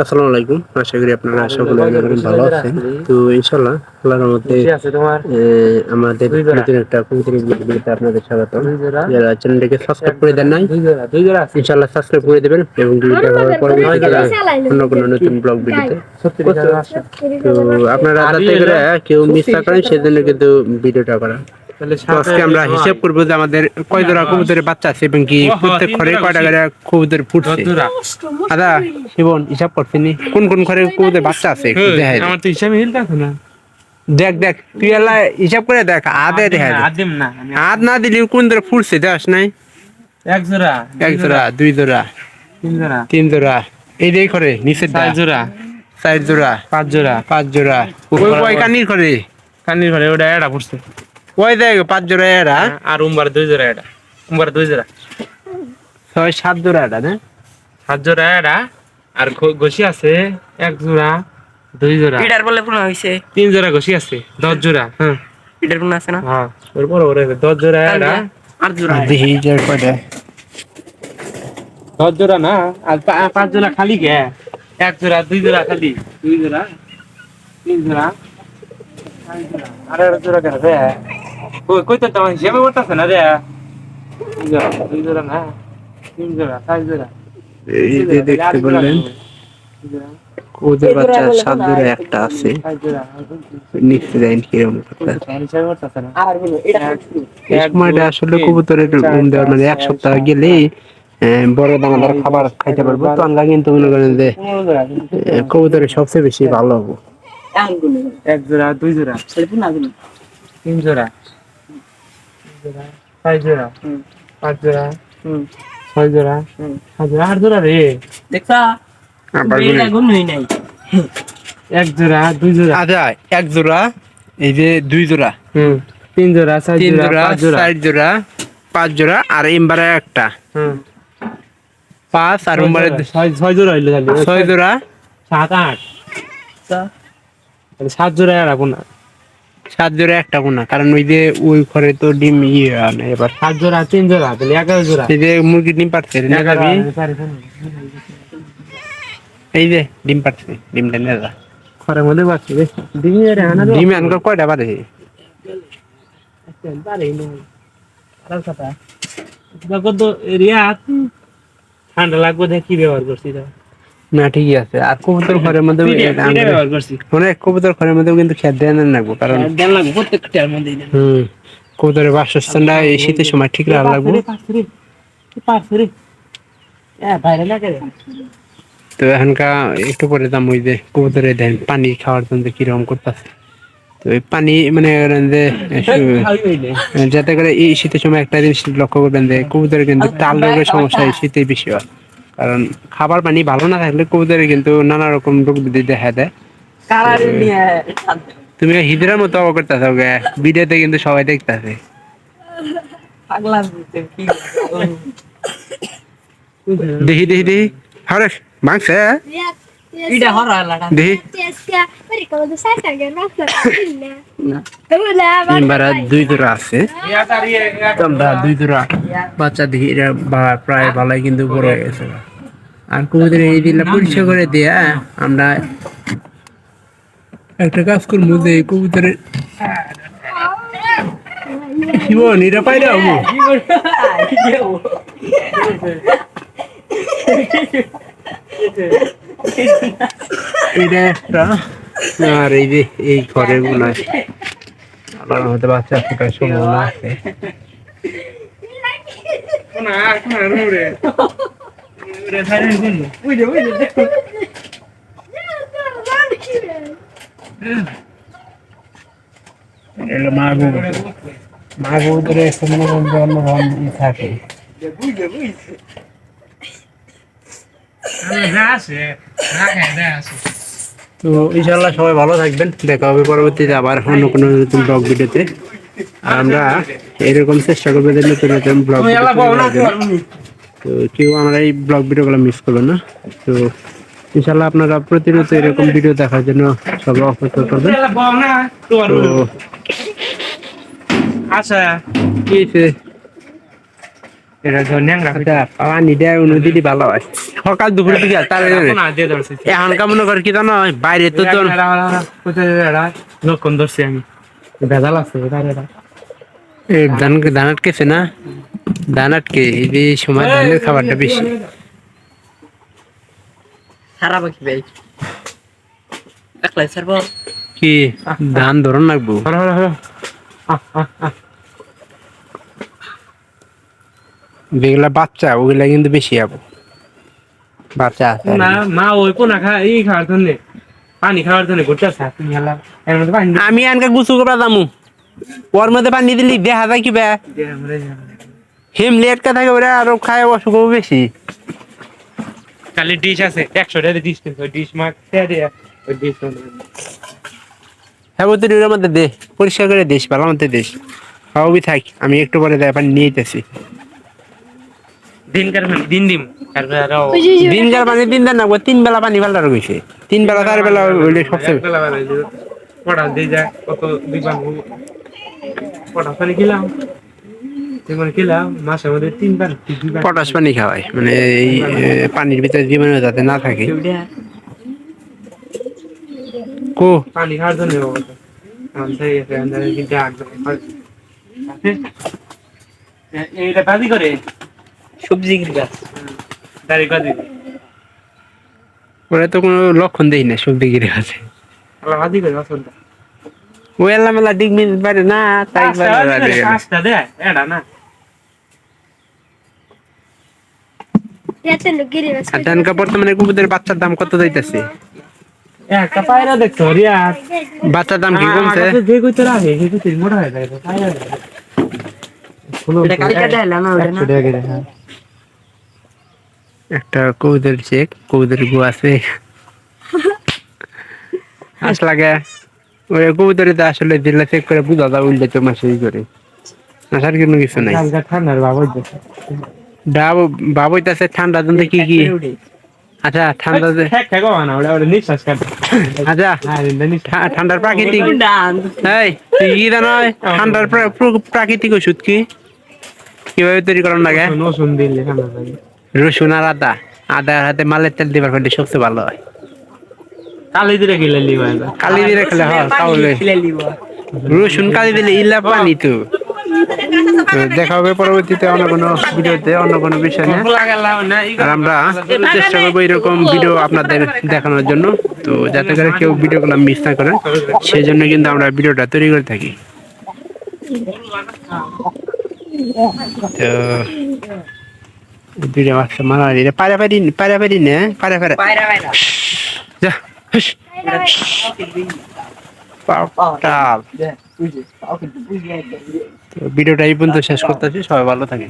আসসালামু আলাইকুম। আশা করি আপনারা সকলে অনেক ভালো আছেন। তো ইনশাআল্লাহ আল্লাহর রহমতে আমাদের নতুন একটা কবুতরের ভিডিওতে আপনাদের স্বাগতম। যারা চ্যানেলটিকে সাবস্ক্রাইব করে দেন নাই, ইনশাআল্লাহ সাবস্ক্রাইব করে দেবেন এবং ভিডিওটা দেখার পরবর্তীতে অন্য কোনো নতুন ব্লগ ভিডিওতে। তো আপনারা যাতে করে কেউ মিস না করেন সেজন্য কিন্তু ভিডিওটা করা। তো আজকে আমরা হিসাব করবো যে আমাদের কয় জোড়া কবুতরের বাচ্চা আছে এবং কি প্রত্যেক ঘরে কয়টা করে কবুতর ফুটছে। আদা শিবন হিসাব করছিনি কোন কোন ঘরে কবুতরের বাচ্চা আছে একটু দেখাই দে। আমার তো হিসাবে হিলতাছে না। দেখ দেখ তুই এলা হিসাব করে দেখ আদে দেখাই দে। আদিম না হাত না দিলি কোন ধরে ফুটছে দেখ নাই। এক জোড়া এক জোড়া দুই জোড়া তিন জোড়া তিন জোড়া এই দেই করে নিচে চার জোড়া চার জোড়া পাঁচ জোড়া পাঁচ জোড়া ওই ওই কানির করে কান্নির ঘরে ওটা এড়া পড়ছে ওই দেখ পাঁচ জোড়া এরা আর উম্বার দুই জোড়া এটা উম্বার দুই জোড়া ছয় সাত জোড়া এটা না সাত জোড়া এড়া আর ঘষি আছে এক জোড়া দুই জোড়া পিটার বলে পুরো হইছে তিন জোড়া ঘষি আছে 10 জোড়া হ্যাঁ পিটার পুরো আছে না হ্যাঁ ওর বড় বড় 10 জোড়া এড়া আর জোড়া দেখি যে কয়টা 10 জোড়া না আর পাঁচ জোড়া খালি কে এক জোড়া দুই জোড়া খালি দুই জোড়া তিন জোড়া চার জোড়া আর একটা জোড়া কেন রে কই তো তোমার হিসেবে করতেছে না রে দুই জোড়া না তিন জোড়া চার জোড়া এই যে দেখতে বললেন কবুতরের বাচ্চা সাত জোড়া একটা আছে নিচে দেন কিরকম এই সময়টা আসলে কবুতরের দেওয়ার মানে এক সপ্তাহ গেলেই বড় দানাদার খাবার খাইতে পারবো তো আমরা কিন্তু মনে করেন যে কবুতরের সবচেয়ে বেশি ভালো হবো। এক জোড়া দুই জোড়া তিন জোড়া চার জোড়া পাঁচ জোড়া ছয় জোড়া সাত জোড়া আট জোড়া রে দেখছা আবার গুণ হই নাই এক জোড়া দুই জোড়া আচ্ছা এক জোড়া এই যে দুই জোড়া তিন জোড়া চার তিন জোড়া জোড়া পাঁচ জোড়া চার জোড়া পাঁচ জোড়া আর এমবারে একটা পাঁচ আর এমবারে ছয় জোড়া হইলো তাহলে ছয় জোড়া সাত আট তাহলে সাত জোড়া রাখবো না সাত জোড়া একটা কোনা কারণ ওই যে ওই ঘরে তো ডিম ইয়ে হয় না এবার সাত জোড়া তিন জোড়া তাহলে 11 জোড়া এই যে মুরগি ডিম পারছে না খাবি এই যে ডিম পারছে ডিমটা নিয়ে যা ঘরের মধ্যে পাচ্ছি রে ডিম আনকার কয়টা পারে ঠান্ডা লাগবে দেখে কি ব্যবহার করছি না ঠিকই আছে আর কবুতর ঘরের মধ্যে ব্যবহার করছি অনেক কবুতর ঘরের মধ্যেও কিন্তু খেত দেয় না লাগবো কারণ প্রত্যেকটার মধ্যে কবুতরের বাসস্থানটা এই শীতের সময় ঠিক রাখা লাগবো। তো এখানকার একটু পরে দাম ওই যে কবুতরে দেন পানি খাওয়ার জন্য কিরকম করতেছে তো এই পানি মানে যে যাতে করে এই শীতের সময় একটা জিনিস লক্ষ্য করবেন যে কবুতরের কিন্তু তাল রোগের সমস্যা এই শীতে বেশি হয় কারণ খাবার পানি ভালো না থাকলে কবুতরে কিন্তু নানা রকম রোগ ব্যাধি দেখা দেয়। তুমি হিজড়ার মতো অবাক করতেছ ভিডিওতে কিন্তু সবাই দেখতেছে দেখি দেখি দেখি হরে মাংস দুই জোড়া আছে দুই জোড়া বাচ্চা দেখি এরা প্রায় ভালোই কিন্তু বড় হয়ে গেছে আর কবুতর এই দিনটা পরিষ্কার করে দেয়া আমরা একটা কাজ করবো যে কবুতরের জীবন এটা পাইলে হবো এটা একটা আর এই যে এই ঘরে গুলো আমার মধ্যে বাচ্চা থাকার সম্ভাবনা আছে মা কবুতরে থাকে তো ইনশাআল্লাহ সবাই ভালো থাকবেন দেখা হবে পরবর্তীতে আবার অন্য কোনো নতুন ব্লগ ভিডিওতে আর আমরা এরকম চেষ্টা করবো যে নতুন নতুন ব্লগ তো কেউ আমরা এই ব্লগ ভিডিওগুলো মিস করবো না তো ইনশাআল্লাহ আপনারা প্রতিনিয়ত এরকম ভিডিও দেখার জন্য সবাই অপেক্ষা করবেন তো আচ্ছা কি এটা ধর ন্যাংরা আচ্ছা পানি দেয় নদী ভালো হয় সকাল দুপুরে দিকে তার না দিয়ে ধরছি এখনকার মনে কর কি জানো বাইরে তো তো লক্ষণ ধরছি আমি ভেজাল আছে এটা এই ধান আটকেছে না ধান আটকে এই সময় ধানের খাবারটা বেশি সারা বাকি ভাই একলাই সারবো কি ধান ধরন লাগবো যেগুলা বাচ্চা ওগুলা কিন্তু বেশি যাবো বাচ্চা আছে আর না কি। মা ওই কোনা খাওয়ার জন্য পানি খাওয়ার জন্য ঘুরতে আসছে তুমি এলাম এর মধ্যে পানি আমি আনকে গুছু করা দামু ওর মধ্যে পানি দিলি দেখা যায় কি বে হিম লেটকা থাকে ওরা আরো খায় অসুখ বেশি খালি ডিশ আছে 100 টাকা ডিশ কিনছো ডিশ মাছ দিয়ে ওই ডিশ হ্যাঁ তুই ওর মধ্যে দে পরিষ্কার করে দিস ভালো মতো দিস খাওয়াবি থাক আমি একটু পরে দেয় পানি নিয়ে যেতেছি দিনকার মানে দিন তারপরে আরো দিনকার পানি দিন দেন না তিন বেলা পানি ভালো রয়েছে তিন বেলা চার বেলা হইলে সবচেয়ে পড়া দিয়ে যায় কত দিবান পড়া পানি খেলাম যেমন খেলাম মাসের মধ্যে 3 বার পটাশ পানি খাওয়ায় মানে এই পানির ভিতরে জীবাণু যাতে না থাকে কো পানি খাওয়ার জন্য সেই আছে আন্দারে কিন্তু এইটা বাদি করে সবজি গাছ দাঁড়ি বাদি ওরা তো কোনো লক্ষণ দেই না সবজি গিরে আছে আল্লাহ বাদি করে আসলটা ওই এলা মেলা ডিগ মিল পারে না তাই কাজটা দে এটা না আর ধানকা বর্তমানে কুকুরের বাচ্চার দাম কত যাইতেছে একটা পায়রা দেখছো রিয়া বাচ্চার দাম কি কমছে যে কইতে রাখে যে কইতে মোটা হয়ে যায় পায়রা এটা কালকে দেখাইলা না ওটা না একটা কবুতর চেক কবুতর গু আছে হাস লাগে ওই কবুতরে তো আসলে দিলে চেক করে বুঝা যায় উল্টে তো মাসেই করে আসার কোনো কিছু নাই কালকে ঠান্ডার বাবা হইছে ডাব বাবইতাছে ঠান্ডা দিন কি কি আচ্ছা ঠান্ডা ঠেক ঠেক না ওটা ওটা নিঃশ্বাস কাটে আচ্ছা ঠান্ডার প্রাকৃতিক এই তুই কি জানো ঠান্ডার প্রাকৃতিক ওষুধ কি কিভাবে তৈরি করার লাগে নসুন দিলে ঠান্ডা লাগে রসুন আর আদা আদার হাতে মালের তেল দিবার ফলে সবচেয়ে ভালো হয় কালি দিলে গিলে লিবা কালি দিলে খেলে হয় তাহলে রসুন কালি দিলে ইলা পানি তো তো দেখা হবে পরবর্তীতে অন্য কোনো ভিডিওতে অন্য কোনো বিষয় নিয়ে আর আমরা চেষ্টা করবো এরকম ভিডিও আপনাদের দেখানোর জন্য তো যাতে করে কেউ ভিডিওগুলো মিস না করেন সেই জন্য কিন্তু আমরা ভিডিওটা তৈরি করে থাকি তো ভিডিও আসছে মারা রে পারাপারি নে পারা যা হুস পাউটাল তো ভিডিওটা এই পর্যন্ত শেষ করতেছি সবাই ভালো থাকে